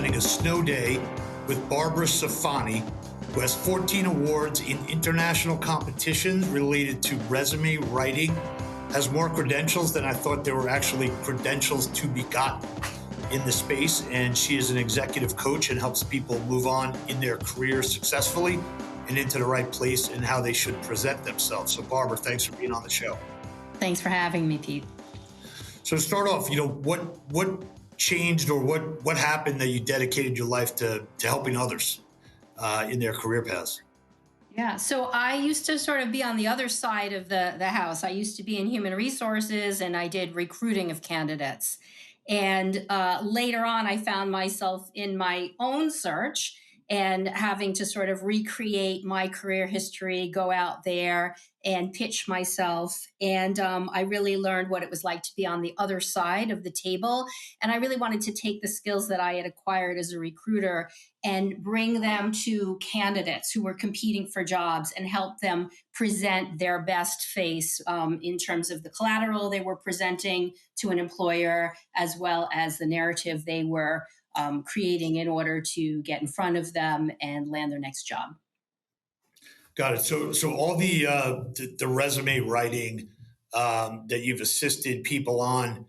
spending a snow day with Barbara Safani, who has 14 awards in international competitions related to resume writing, has more credentials than I thought there were actually credentials to be gotten in the space. And she is an executive coach and helps people move on in their careers successfully and into the right place and how they should present themselves. So Barbara, thanks for being on the show. Thanks for having me, Pete. So to start off, what changed or what happened that you dedicated your life to helping others in their career paths? Yeah, so I used to sort of be on the other side of the house. I used to be in human resources and I did recruiting of candidates. And later on, I found myself in my own search and having to sort of recreate my career history, go out there and pitch myself. And I really learned what it was like to be on the other side of the table. And I really wanted to take the skills that I had acquired as a recruiter and bring them to candidates who were competing for jobs and help them present their best face in terms of the collateral they were presenting to an employer, as well as the narrative they were creating in order to get in front of them and land their next job. Got it. So all the resume writing that you've assisted people on.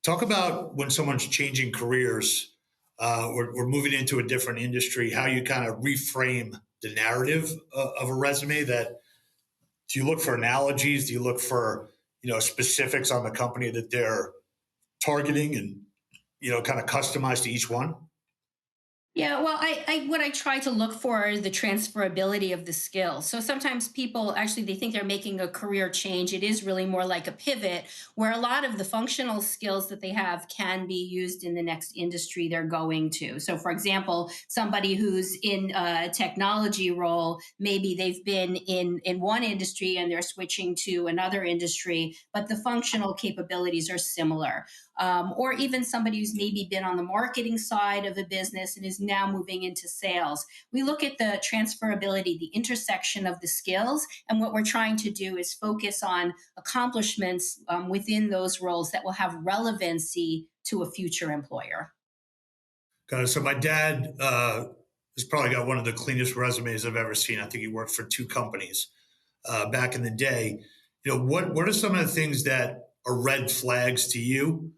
Talk about when someone's changing careers or moving into a different industry, how you kind of reframe the narrative of a resume. That do you look for analogies? Do you look for specifics on the company that they're targeting, and kind of customized to each one? Yeah, well, what I try to look for is the transferability of the skills. So sometimes people actually they think they're making a career change. It is really more like a pivot where a lot of the functional skills that they have can be used in the next industry they're going to. So for example, somebody who's in a technology role, maybe they've been in one industry and they're switching to another industry, but the functional capabilities are similar. Or even somebody who's maybe been on the marketing side of a business and is now moving into sales. We look at the transferability, the intersection of the skills, and what we're trying to do is focus on accomplishments within those roles that will have relevancy to a future employer. Got it. So my dad has probably got one of the cleanest resumes I've ever seen. I think he worked for two companies back in the day. What are some of the things that are red flags to you?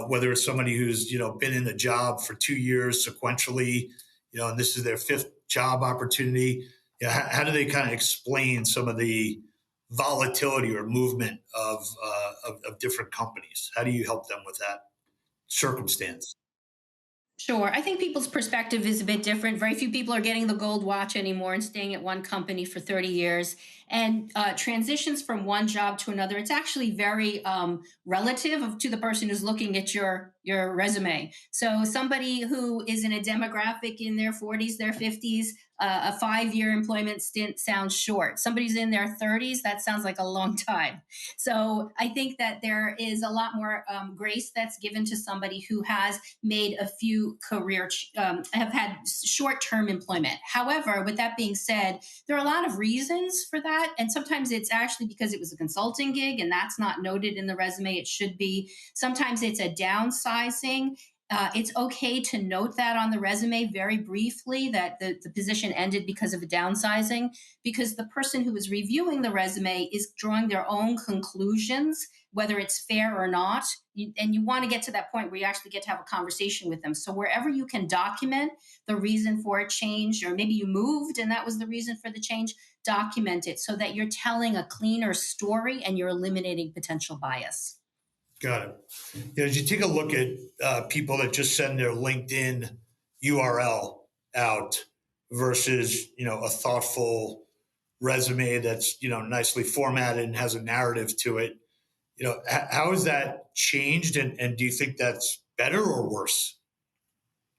Whether it's somebody who's been in the job for 2 years sequentially, and this is their fifth job opportunity. How do they kind of explain some of the volatility or movement of different companies? How do you help them with that circumstance? Sure. I think people's perspective is a bit different. Very few people are getting the gold watch anymore and staying at one company for 30 years. And transitions from one job to another, it's actually very relative to the person who's looking at your resume. So somebody who is in a demographic in their 40s, their 50s, a 5 year employment stint sounds short. Somebody's in their 30s, that sounds like a long time. So I think that there is a lot more grace that's given to somebody who has made a few have had short term employment. However, with that being said, there are a lot of reasons for that. And sometimes it's actually because it was a consulting gig and that's not noted in the resume. It should be. Sometimes it's a downsizing. It's okay to note that on the resume very briefly that the position ended because of a downsizing, because the person who is reviewing the resume is drawing their own conclusions, whether it's fair or not. And you want to get to that point where you actually get to have a conversation with them. So wherever you can document the reason for a change, or maybe you moved and that was the reason for the change, document it so that you're telling a cleaner story and you're eliminating potential bias. Got it. As you take a look at people that just send their LinkedIn URL out versus a thoughtful resume that's nicely formatted and has a narrative to it, how has that changed, and do you think that's better or worse?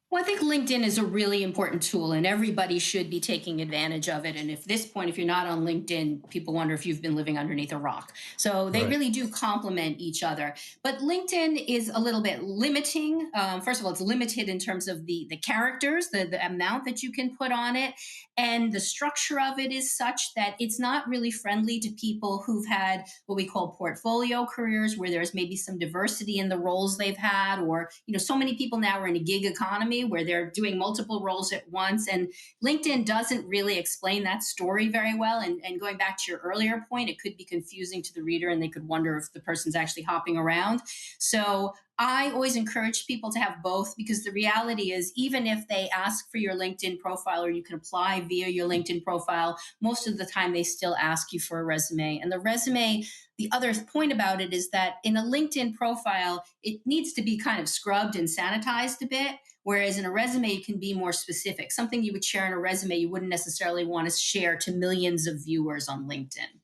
Well, I think LinkedIn is a really important tool and everybody should be taking advantage of it. And if this point, if you're not on LinkedIn, people wonder if you've been living underneath a rock. So they Right. really do complement each other. But LinkedIn is a little bit limiting. First of all, it's limited in terms of the characters, the amount that you can put on it. And the structure of it is such that it's not really friendly to people who've had what we call portfolio careers, where there's maybe some diversity in the roles they've had, or, so many people now are in a gig economy where they're doing multiple roles at once. And LinkedIn doesn't really explain that story very well. And going back to your earlier point, it could be confusing to the reader and they could wonder if the person's actually hopping around. So I always encourage people to have both, because the reality is, even if they ask for your LinkedIn profile or you can apply via your LinkedIn profile, most of the time they still ask you for a resume. And the resume, the other point about it is that in a LinkedIn profile, it needs to be kind of scrubbed and sanitized a bit. Whereas in a resume, you can be more specific. Something you would share in a resume, you wouldn't necessarily want to share to millions of viewers on LinkedIn.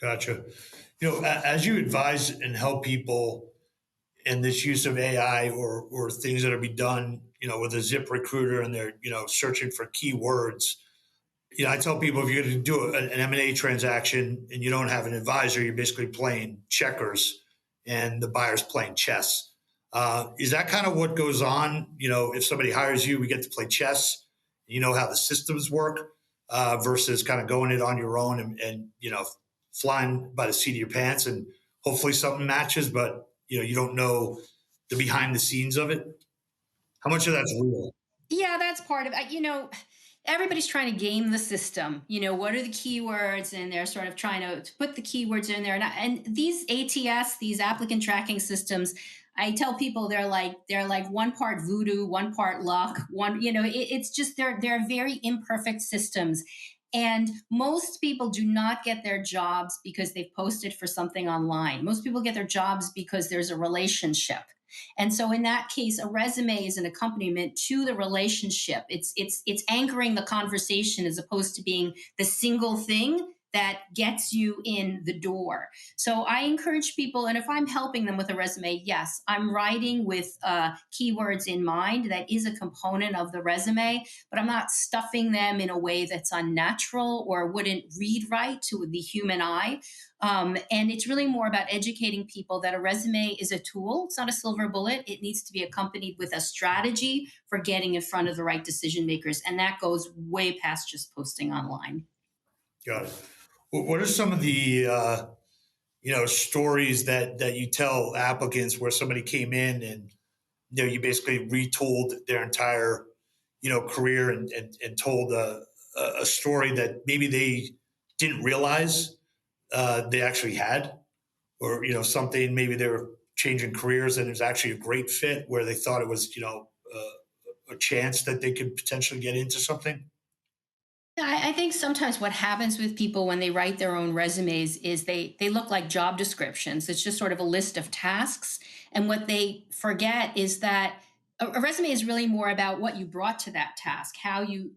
Gotcha. As you advise and help people in this use of AI or things that are be done, with a Zip Recruiter and they're, searching for keywords. I tell people if you're going to do an M&A transaction and you don't have an advisor, you're basically playing checkers and the buyer's playing chess. Is that kind of what goes on? If somebody hires you, we get to play chess. You know how the systems work versus kind of going it on your own and flying by the seat of your pants and hopefully something matches, but you don't know the behind the scenes of it. How much of that's real? Yeah, that's part of it. Everybody's trying to game the system. What are the keywords? And they're sort of trying to put the keywords in there. And these ATS, these applicant tracking systems, I tell people they're like one part voodoo, one part luck, it's just they're very imperfect systems. And most people do not get their jobs because they've posted for something online. Most people get their jobs because there's a relationship. And so in that case, a resume is an accompaniment to the relationship. It's anchoring the conversation as opposed to being the single thing that gets you in the door. So I encourage people, and if I'm helping them with a resume, yes, I'm writing with keywords in mind. That is a component of the resume, but I'm not stuffing them in a way that's unnatural or wouldn't read right to the human eye. And it's really more about educating people that a resume is a tool. It's not a silver bullet. It needs to be accompanied with a strategy for getting in front of the right decision makers. And that goes way past just posting online. Got it. What are some of the stories that you tell applicants where somebody came in and you basically retooled their entire career and told a story that maybe they didn't realize they actually had, or something maybe they were changing careers and it was actually a great fit where they thought it was a chance that they could potentially get into something. Yeah, I think sometimes what happens with people when they write their own resumes is they look like job descriptions. It's just sort of a list of tasks. And what they forget is that a resume is really more about what you brought to that task, how you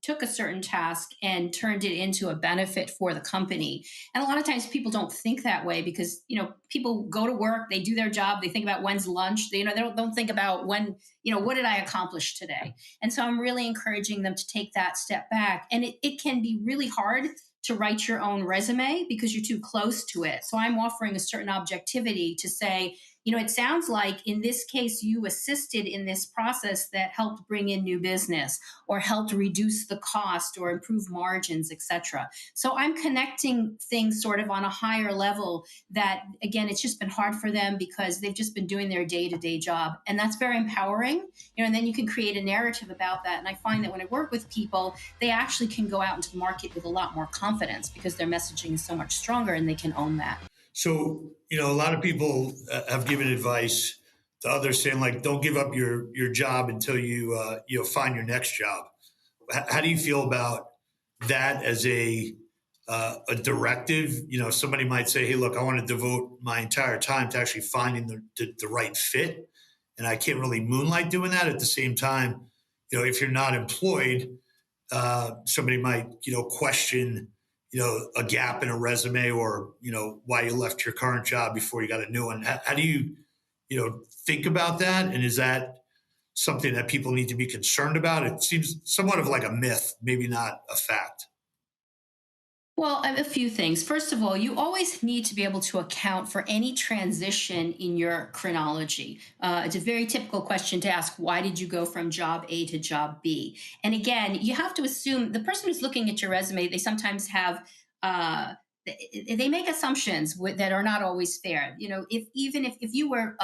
took a certain task and turned it into a benefit for the company. And a lot of times people don't think that way because people go to work, they do their job, they think about when's lunch, they don't think about when, what did I accomplish today. And so I'm really encouraging them to take that step back. And it can be really hard to write your own resume because you're too close to it. So I'm offering a certain objectivity to say, it sounds like in this case, you assisted in this process that helped bring in new business or helped reduce the cost or improve margins, et cetera. So I'm connecting things sort of on a higher level that, again, it's just been hard for them because they've just been doing their day to day job. And that's very empowering, and then you can create a narrative about that. And I find that when I work with people, they actually can go out into the market with a lot more confidence because their messaging is so much stronger and they can own that. So, a lot of people have given advice to others saying like, don't give up your job until you find your next job. How do you feel about that as a directive? Somebody might say, hey, look, I want to devote my entire time to actually finding the right fit. And I can't really moonlight doing that. At the same time, if you're not employed, somebody might, question, a gap in a resume or, why you left your current job before you got a new one. How do you, think about that? And is that something that people need to be concerned about? It seems somewhat of like a myth, maybe not a fact. Well, a few things. First of all, you always need to be able to account for any transition in your chronology. It's a very typical question to ask, why did you go from job A to job B? And again, you have to assume the person who's looking at your resume, they sometimes have. Uh, they make assumptions that are not always fair. You know, if even if you were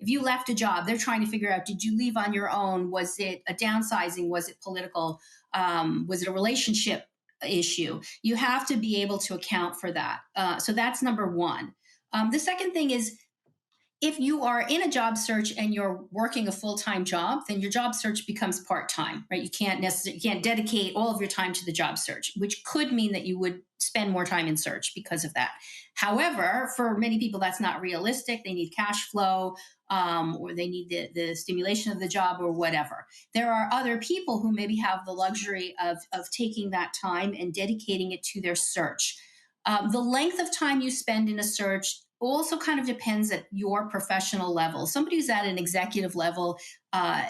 if you left a job, they're trying to figure out, did you leave on your own? Was it a downsizing? Was it political? Was it a relationship issue? You have to be able to account for that. So that's number one. The second thing is, if you are in a job search and you're working a full-time job, then your job search becomes part-time, right? You can't dedicate all of your time to the job search, which could mean that you would spend more time in search because of that. However, for many people, that's not realistic. They need cash flow, or they need the stimulation of the job or whatever. There are other people who maybe have the luxury of taking that time and dedicating it to their search. The length of time you spend in a search also kind of depends at your professional level. Somebody who's at an executive level, uh,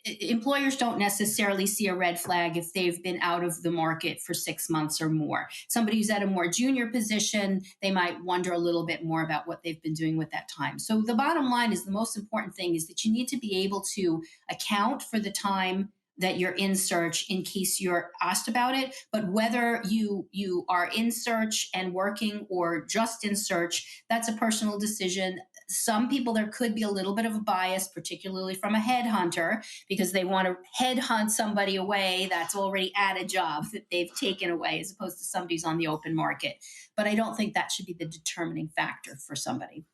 employers don't necessarily see a red flag if they've been out of the market for 6 months or more. Somebody who's at a more junior position, they might wonder a little bit more about what they've been doing with that time. So the bottom line is, the most important thing is that you need to be able to account for the time that you're in search in case you're asked about it. But whether you are in search and working or just in search, that's a personal decision. Some people, there could be a little bit of a bias, particularly from a headhunter, because they want to headhunt somebody away that's already at a job that they've taken away, as opposed to somebody who's on the open market. But I don't think that should be the determining factor for somebody.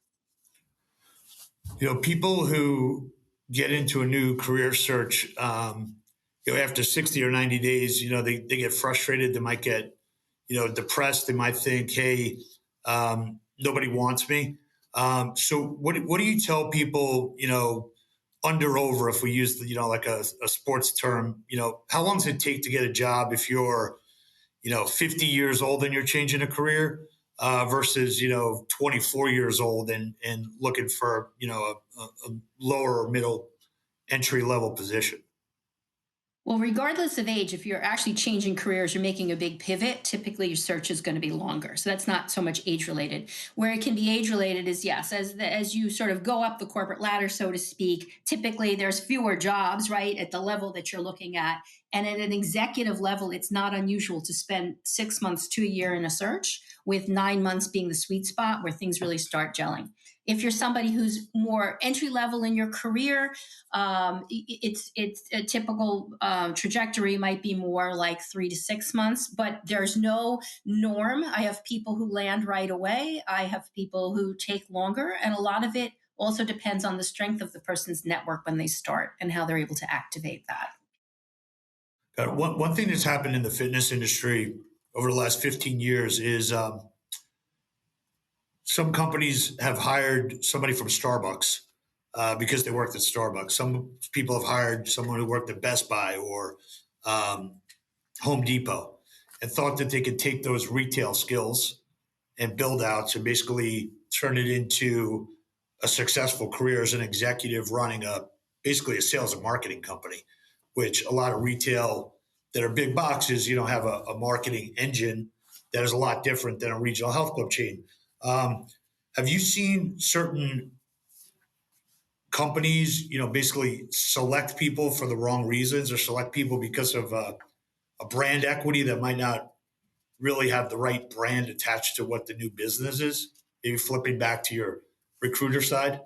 People who get into a new career search, after 60 or 90 days, they get frustrated. They might get, depressed. They might think, hey, nobody wants me. So what do you tell people, under over, if we use the, like a sports term, how long does it take to get a job if you're 50 years old and you're changing a career, versus 24 years old and looking for a lower or middle entry level position. Well, regardless of age, if you're actually changing careers, you're making a big pivot, typically your search is going to be longer. So that's not so much age related. Where it can be age related is, yes, as you sort of go up the corporate ladder, so to speak, typically there's fewer jobs, right, at the level that you're looking at. And at an executive level, it's not unusual to spend 6 months to a year in a search, with 9 months being the sweet spot where things really start gelling. If you're somebody who's more entry level in your career, it's a typical trajectory might be more like 3 to 6 months, but there's no norm. I have people who land right away. I have people who take longer, and a lot of it also depends on the strength of the person's network when they start and how they're able to activate that. One thing that's happened in the fitness industry over the last 15 years is, some companies have hired somebody from Starbucks, because they worked at Starbucks. Some people have hired someone who worked at Best Buy or um, Home Depot, and thought that they could take those retail skills and build outs and basically turn it into a successful career as an executive running basically a sales and marketing company, which a lot of retail that are big boxes, have a marketing engine that is a lot different than a regional health club chain. Um, have you seen certain companies, basically select people for the wrong reasons, or select people because of a brand equity that might not really have the right brand attached to what the new business is? Maybe flipping back to your recruiter side.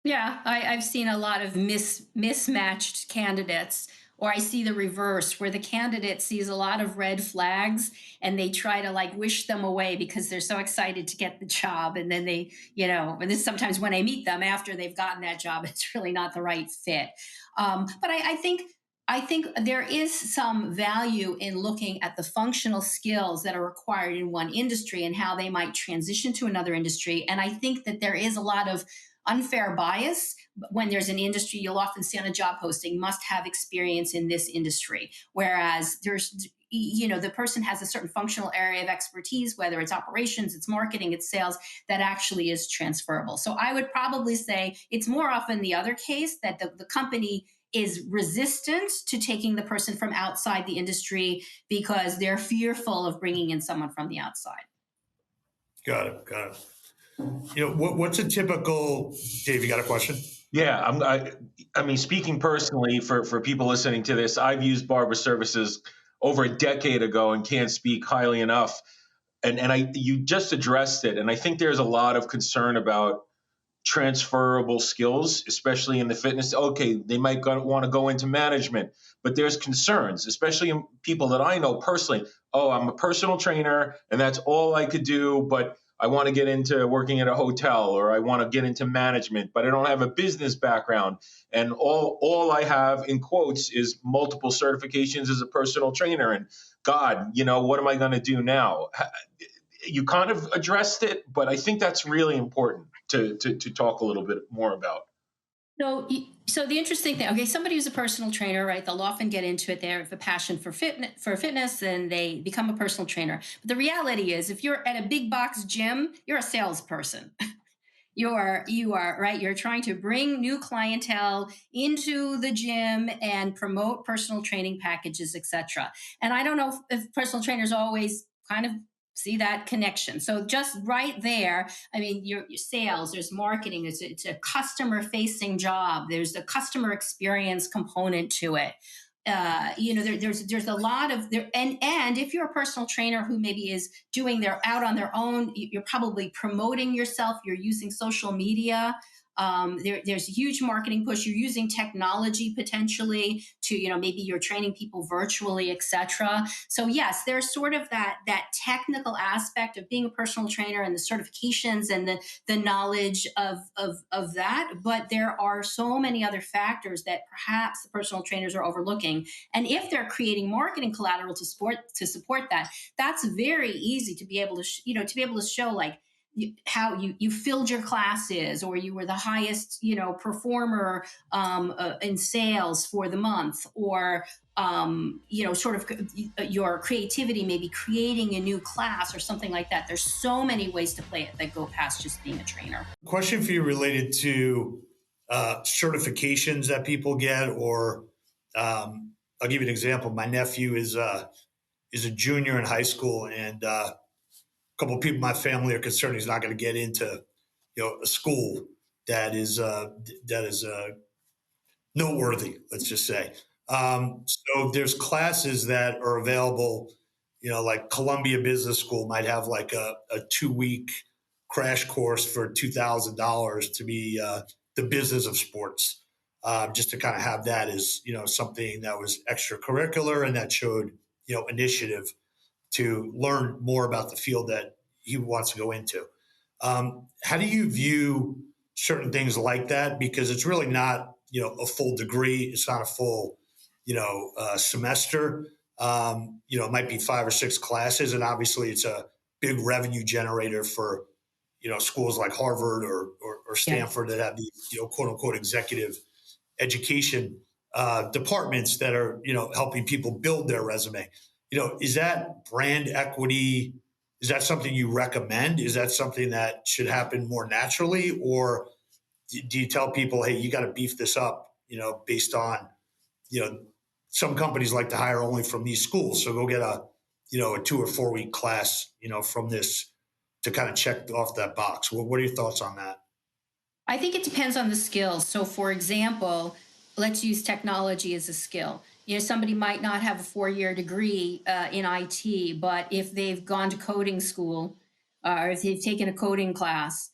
Yeah, I've seen a lot of mismatched candidates, or I see the reverse, where the candidate sees a lot of red flags and they try to like wish them away because they're so excited to get the job. And then and this sometimes when I meet them after they've gotten that job, it's really not the right fit. But I think there is some value in looking at the functional skills that are required in one industry and how they might transition to another industry. And I think that there is a lot of unfair bias. When there's an industry, you'll often see on a job posting, must have experience in this industry, whereas the person has a certain functional area of expertise, whether it's operations, it's marketing, it's sales, that actually is transferable. So I would probably say it's more often the other case, that the company is resistant to taking the person from outside the industry because they're fearful of bringing in someone from the outside. Got it. Got it. What's a typical, Dave, you got a question? Yeah, I mean, speaking personally for people listening to this, I've used Barbara services over a decade ago and can't speak highly enough. And you just addressed it, and I think there's a lot of concern about transferable skills, especially in the fitness. Okay, they might want to go into management, but there's concerns, especially in people that I know personally. Oh, I'm a personal trainer and that's all I could do, but I want to get into working at a hotel, or I want to get into management, but I don't have a business background. And all I have in quotes is multiple certifications as a personal trainer. And God, what am I going to do now? You kind of addressed it, but I think that's really important to talk a little bit more about. So the interesting thing, okay, somebody who's a personal trainer, right? They'll often get into it. They have a passion for fitness, and they become a personal trainer. But the reality is, if you're at a big box gym, you're a salesperson. You are right. You're trying to bring new clientele into the gym and promote personal training packages, etc. And I don't know if personal trainers always kind of see that connection. So just right there, I mean, your sales, there's marketing, it's a customer facing job. There's a customer experience component to it. There's a lot of there, and if you're a personal trainer who maybe is doing their out on their own, you're probably promoting yourself. You're using social media. There's a huge marketing push. You're using technology potentially to, maybe you're training people virtually, etc. So yes, there's sort of that technical aspect of being a personal trainer and the certifications and the knowledge of that. But there are so many other factors that perhaps the personal trainers are overlooking. And if they're creating marketing collateral to support that, that's very easy to be able to be able to show, like, how you filled your classes, or you were the highest performer in sales for the month, or sort of your creativity, maybe creating a new class or something like that. There's so many ways to play it that go past just being a trainer. Question for you related to certifications that people get, or I'll give you an example. My nephew is a junior in high school, and a couple of people in my family are concerned he's not going to get into a school that is noteworthy, let's just say. So there's classes that are available, like Columbia Business School might have like a 2 week crash course for $2,000 to be the business of sports. Just to kind of have that as something that was extracurricular and that showed initiative to learn more about the field that he wants to go into. How do you view certain things like that? Because it's really not, a full degree. It's not a full, semester. It might be 5 or 6 classes, and obviously it's a big revenue generator for, schools like Harvard or Stanford that have the, quote unquote executive education departments that are, helping people build their resume. Is that brand equity? Is that something you recommend? Is that something that should happen more naturally? Or do you tell people, hey, you got to beef this up, based on, some companies like to hire only from these schools. So go get a 2 or 4 week class, from this to kind of check off that box. What are your thoughts on that? I think it depends on the skills. So, for example, let's use technology as a skill. Somebody might not have a 4-year degree in IT, but if they've gone to coding school, or if they've taken a coding class,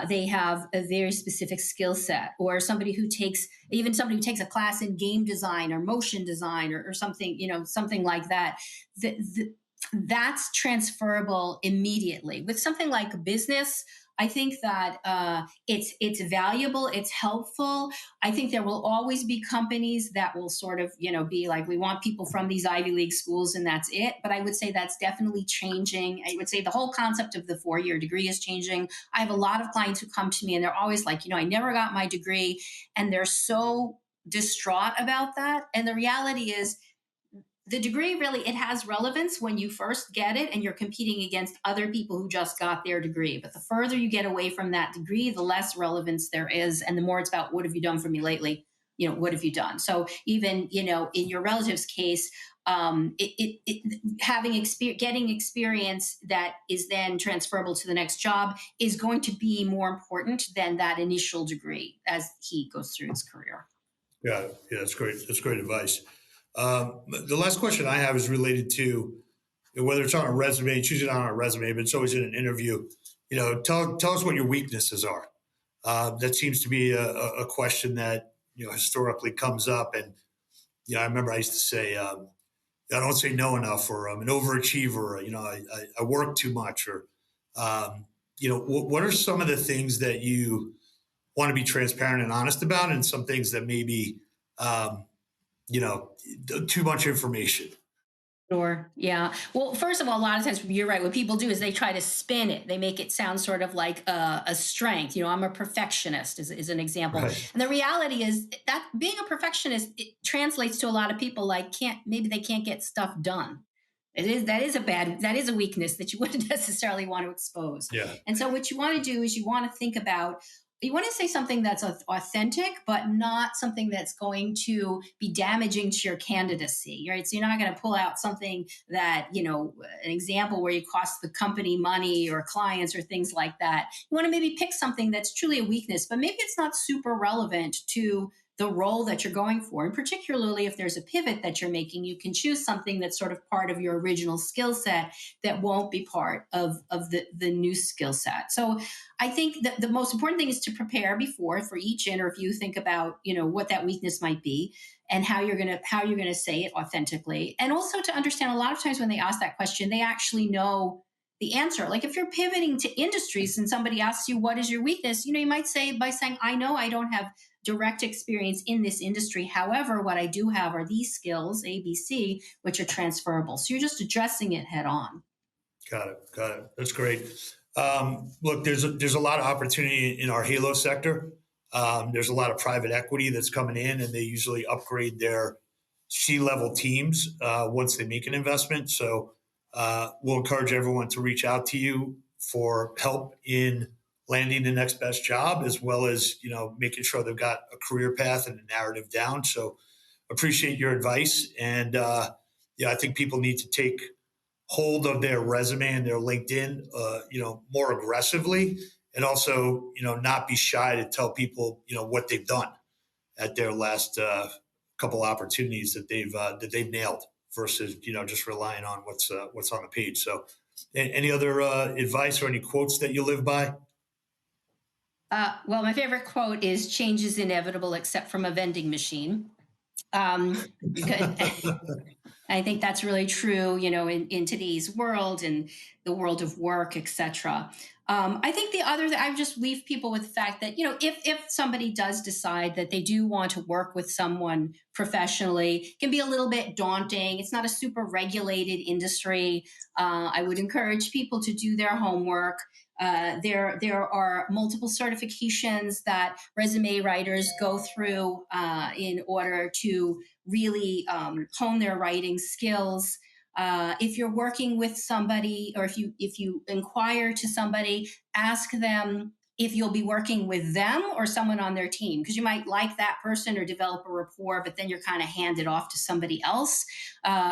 they have a very specific skill set. Or somebody who takes a class in game design or motion design, or something, something like that. That's transferable immediately. With something like business, I think that it's valuable, it's helpful. I think there will always be companies that will sort of be like, we want people from these Ivy League schools, and that's it. But I would say that's definitely changing. I would say the whole concept of the 4-year degree is changing. I have a lot of clients who come to me and they're always like, I never got my degree, and they're so distraught about that. And the reality is, the degree really, it has relevance when you first get it and you're competing against other people who just got their degree. But the further you get away from that degree, the less relevance there is, and the more it's about, what have you done for me lately? what have you done? So even, in your relative's case, having experience, getting experience that is then transferable to the next job is going to be more important than that initial degree as he goes through his career. Yeah, yeah, that's great. That's great advice. The last question I have is related to whether it's on a resume, it's usually not on a resume, but it's always in an interview. Tell us what your weaknesses are. That seems to be a question that historically comes up, and I remember I used to say, I don't say no enough, or I'm an overachiever, or, I work too much, or what are some of the things that you want to be transparent and honest about, and some things that maybe um, you know too much information. Sure. Yeah. Well, first of all, a lot of times you're right. What people do is they try to spin it. They make it sound sort of like a strength. I'm a perfectionist, is an example. Right. And the reality is that being a perfectionist, it translates to a lot of people like maybe they can't get stuff done. That is a weakness that you wouldn't necessarily want to expose. Yeah. And so what you want to do is you want to say something that's authentic, but not something that's going to be damaging to your candidacy, right? So you're not going to pull out something that, an example where you cost the company money or clients or things like that. You want to maybe pick something that's truly a weakness, but maybe it's not super relevant to the role that you're going for. And particularly if there's a pivot that you're making, you can choose something that's sort of part of your original skill set that won't be part of the new skill set. So I think that the most important thing is to prepare before for each interview. Think about what that weakness might be and how you're gonna say it authentically, and also to understand a lot of times when they ask that question, they actually know the answer. Like if you're pivoting to industries and somebody asks you what is your weakness, you might say by saying, I know I don't have direct experience in this industry. However, what I do have are these skills, ABC, which are transferable. So you're just addressing it head on. Got it. Got it. That's great. Look, there's a lot of opportunity in our Halo sector. There's a lot of private equity that's coming in, and they usually upgrade their C-level teams once they make an investment. So we'll encourage everyone to reach out to you for help in landing the next best job, as well as making sure they've got a career path and a narrative down. So appreciate your advice, and I think people need to take hold of their resume and their LinkedIn, more aggressively, and also, not be shy to tell people, what they've done at their last couple opportunities that they've nailed versus, just relying on what's on the page. So, any other advice or any quotes that you live by? Well, my favorite quote is "Change is inevitable, except from a vending machine." Good. I think that's really true, in today's world and the world of work, etc. I think the other, I would just leave people with the fact that, if somebody does decide that they do want to work with someone professionally, it can be a little bit daunting. It's not a super regulated industry. I would encourage people to do their homework. There are multiple certifications that resume writers go through in order to really hone their writing skills. If you're working with somebody, or if you inquire to somebody, ask them if you'll be working with them or someone on their team, because you might like that person or develop a rapport, but then you're kind of handed off to somebody else.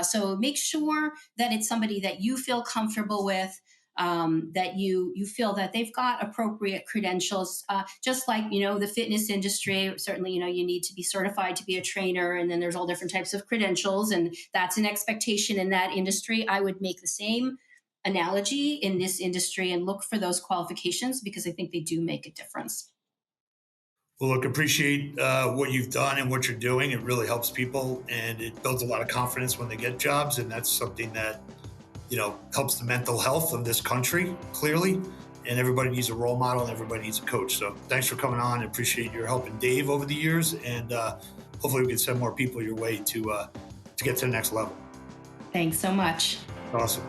So make sure that it's somebody that you feel comfortable with, that you feel that they've got appropriate credentials, just like the fitness industry. Certainly, you need to be certified to be a trainer, and then there's all different types of credentials, and that's an expectation in that industry. I would make the same analogy in this industry and look for those qualifications, because I think they do make a difference. Well, look, appreciate what you've done and what you're doing. It really helps people, and it builds a lot of confidence when they get jobs, and that's something that helps the mental health of this country, clearly. And everybody needs a role model, and everybody needs a coach. So thanks for coming on. I appreciate your helping Dave over the years. And hopefully we can send more people your way to get to the next level. Thanks so much. Awesome.